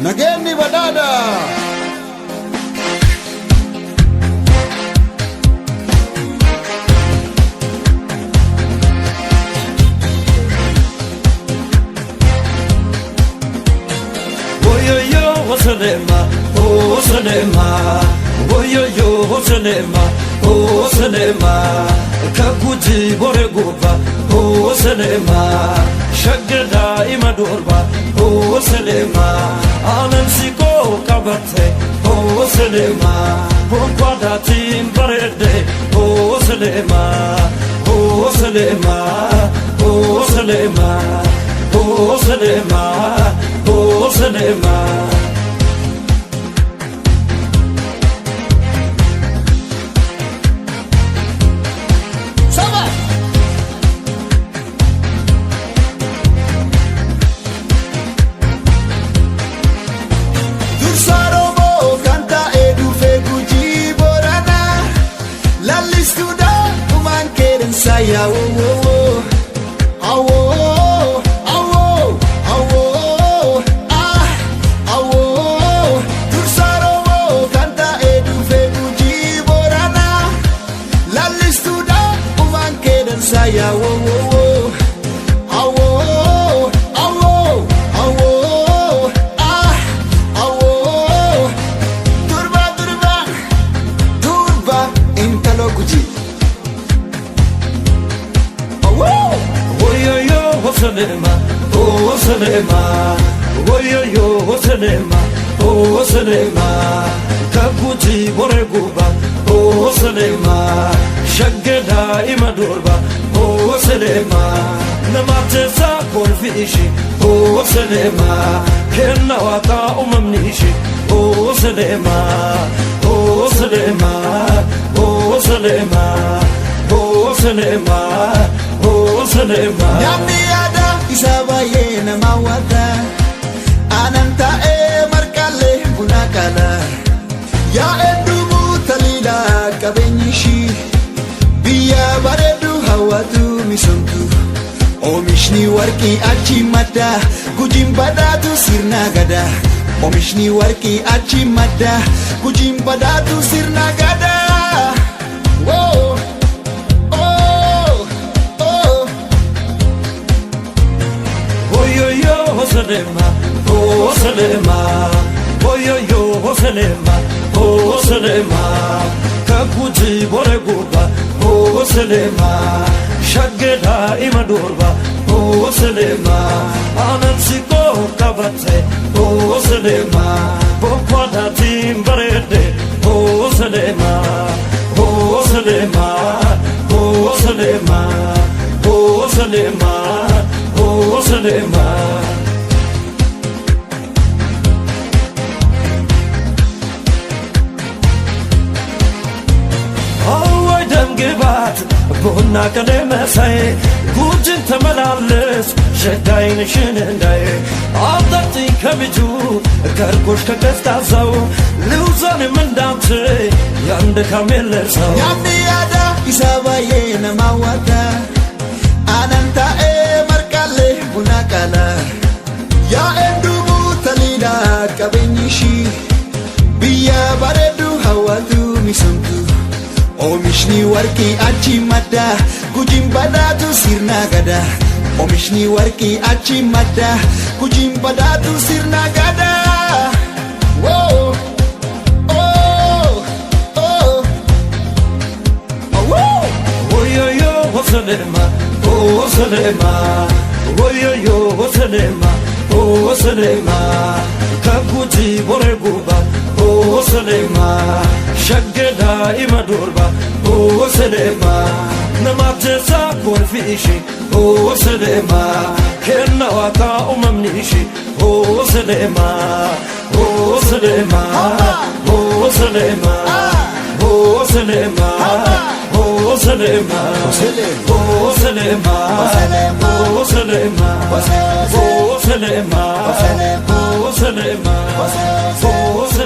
Nageni badada. Salema, oh Salema, oh yo Salema, oh Salema, Kakuji Boreguba, oh Salema, Shagada Imadurba, oh Salema, Anamsiko Kabate, oh Salema, Pokwadati Barede, oh Salema, oh Salema, oh Salema, oh Salema, oh Salema. Saya oh Tursaro canta edu feguji borana la listuda uman keden saya turba intaloguji Salema, oh Salema, oh yo Salema, oh Salema, Kakuji Boreguba, oh Salema, Shagada Imadurba, oh Salema, Namatesa Konfishi, oh Salema, Kenawata Umamnishi, oh Salema, oh Salema, oh Salema, oh Salema, oh Salema. Yamiada isabaye na mawada ananta markale bunakala ya edumu talila kabenyishi biya baredu hawatu misontu omishni warki achimada gujimbadatu sirnagada omishni warki achimada gujimbadatu sirnagada whoa Salema, oh Salema, oh yo Salema, oh Salema, Kakuji Boreguba, oh Salema, Shageda Imadurba, oh Salema, Anamsiko Kabate, oh Salema, Pokwadati Barede, oh Salema, oh Salema, oh Salema, oh Salema, oh Salema. Buna kademe say, Gujin Tamalalis, Shadain Shinandai, all that thing Kabiju, Karkush Kagastazo, Luzon and Dante, Yanda Camilla. Yamiada Isabaye Namawata, Ananta Markale, Bunakala, Ya Endumu Talida, Kabenishi, Bia Baredu, Hawatu Misuntu. Omishni warki achimada gujimbadatu sirnagada Omishni warki achimada gujimbadatu sirnagada Whoa yo Salema, oh Salema, oh yo Salema, oh Salema, Kakuji Boreguba, oh Salema, Shagada Imadurba, oh Salema, Namatesa Konfishi, oh Salema, Kenawata Umamnishi, oh Salema, oh Salema, oh Salema, oh Salema. Oh Salema, oh Salema, oh Salema, oh Salema, oh Salema, oh Salema, oh Salema, oh Salema, oh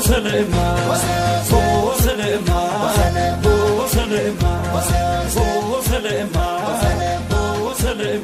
Salema, oh Salema, oh Salema, oh Salema, oh Salema.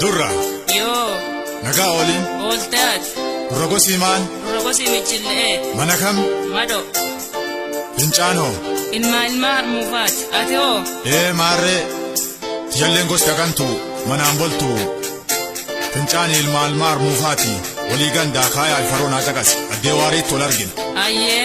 Durra Yoo nagaa ooliin ooltaati rogosii maal rogosii michillee mana kam mado fincaanoo ilmaa harmuufaati ati hoo maarree tijalleen gosta kantu manaan boltu fincaani ilmaa harmuufaati walii gandaa kaayaa alfaroonaa caqas addee waariitti ol argina ayyee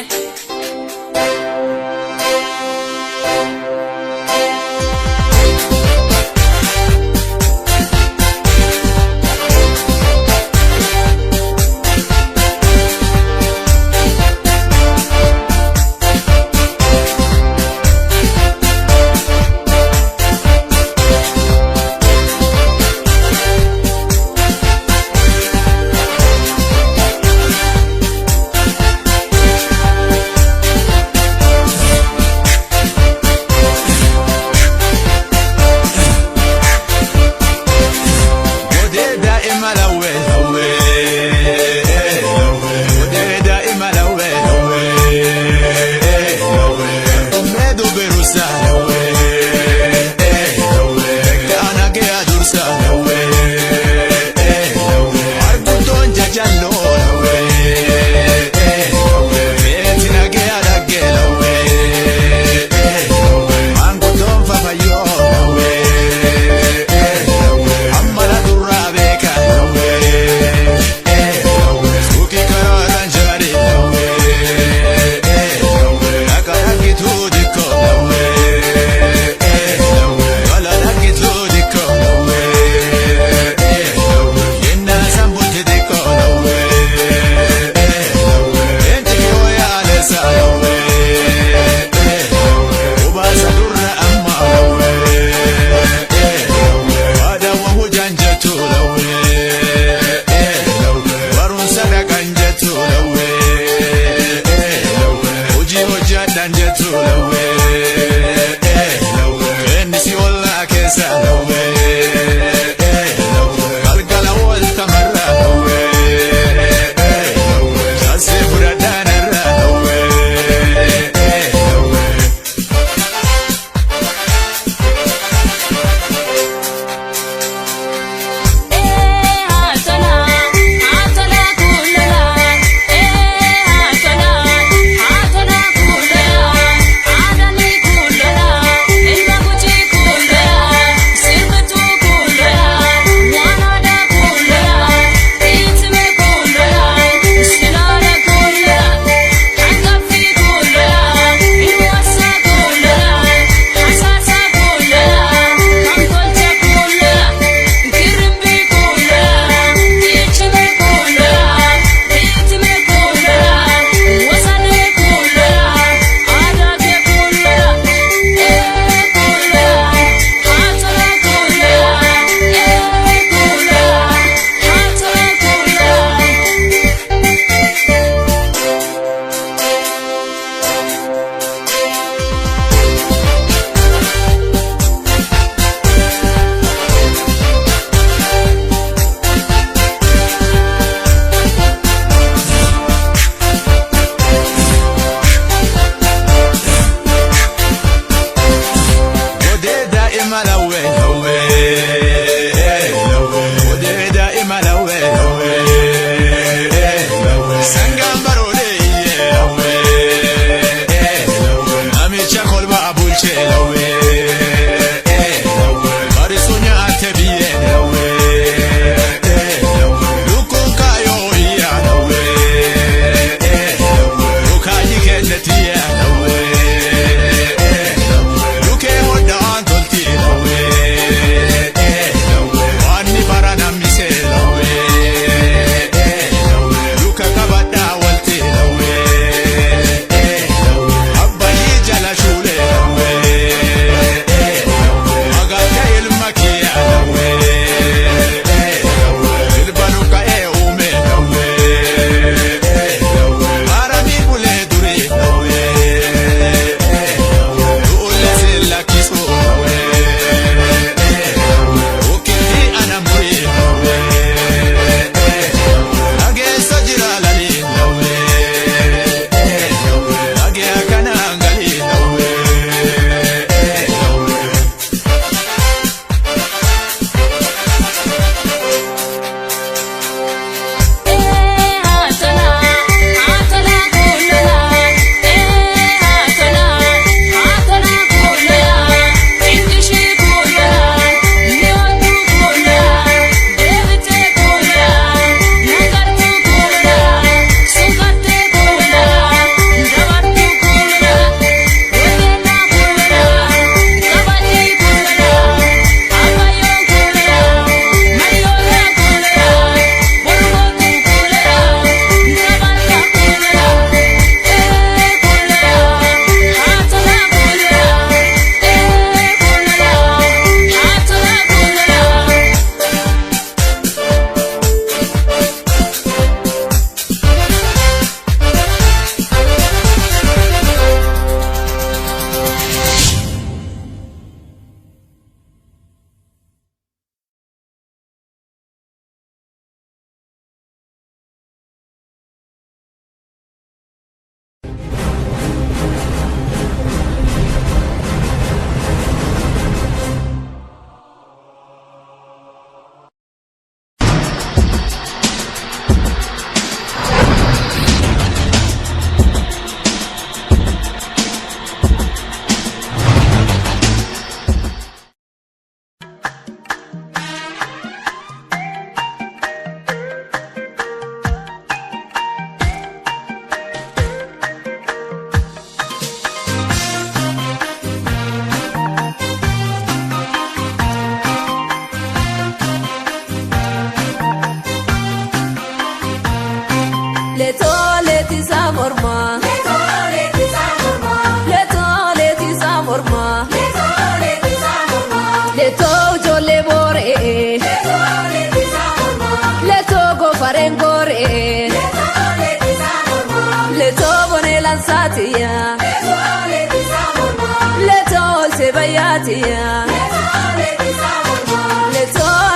Tia.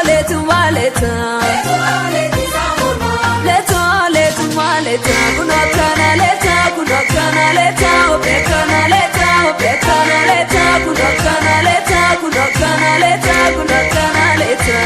Leto maleta. Kunokana leta. Kunokana leta. Kunokana leta.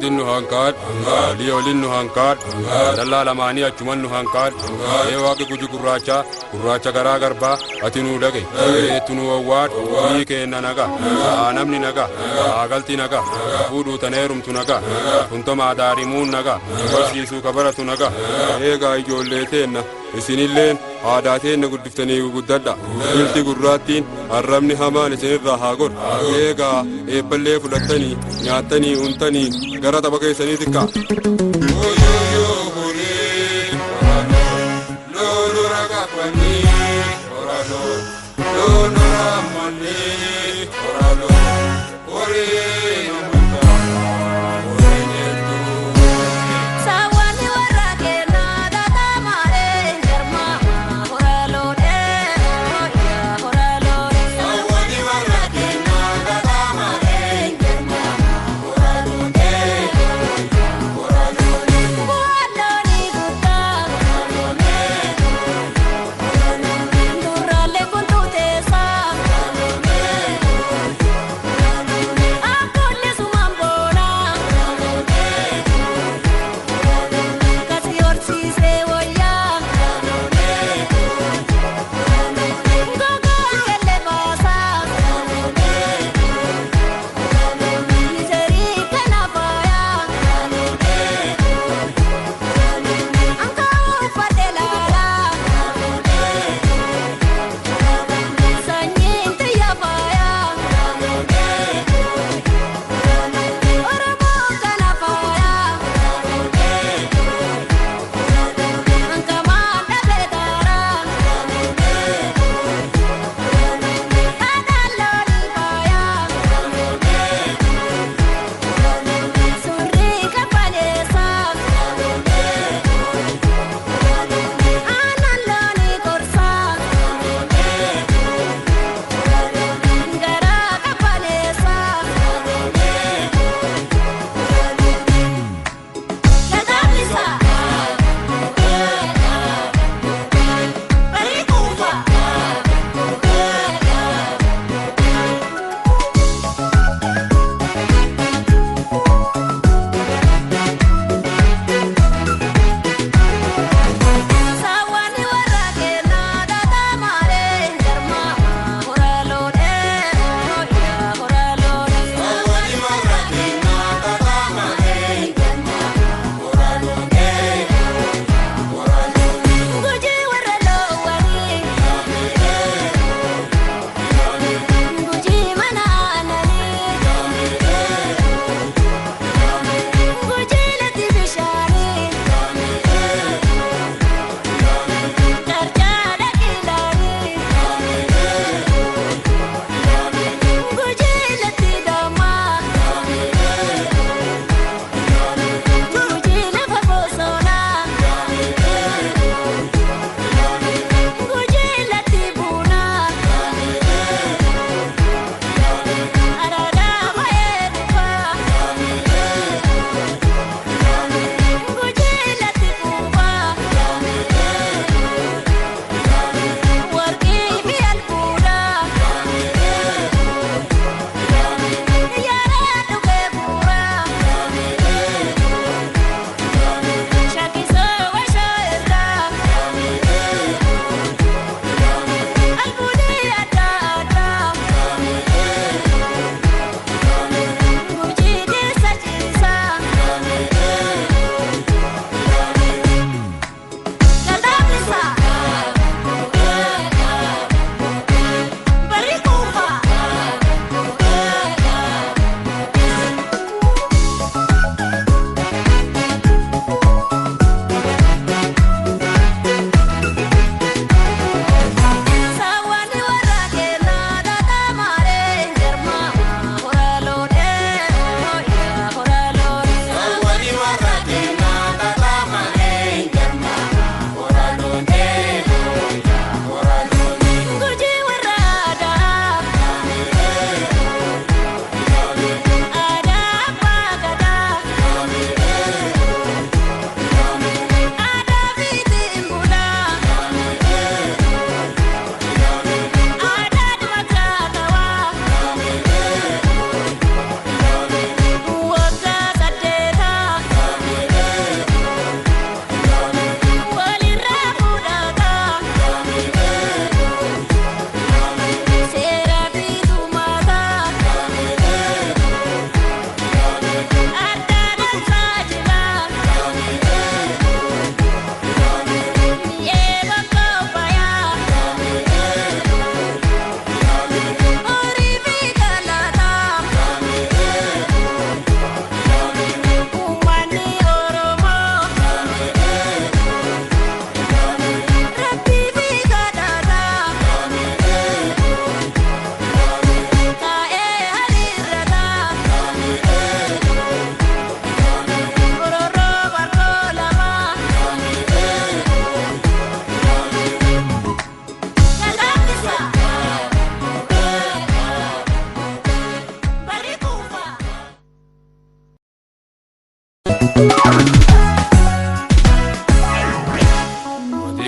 Dinnu hankad, Leo linnu hankad, Dalla lamani achumannu hankad, Ewaki kuju kurracha garaa garba, atinu dage, etunu awwad, hiike nanaga, namni naga, agalti naga, fuudhu taneerumtu naga, kuntama daarimuun naga, barsiisuu kabaratu naga, eegaa ijoollee teenna, isinilleen aadaa teenna guddiftanii guddadha, bilti gurraattiin arrabni hamaan isinirraa haa godhu, eegaa eebballee fudhattanii nyaattanii untanii gara tapha keessanii xiqqaa. Ora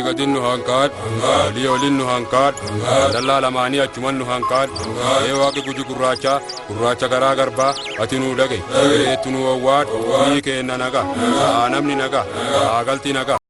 Gadinu hangkat, Leo linu hangkat, Dalla lamani acuman nu hangkat, Ewa ke kuju kuracha gara garba, atinu dage, etunu awat, ni ke nanaga, namni naga, agalti naga.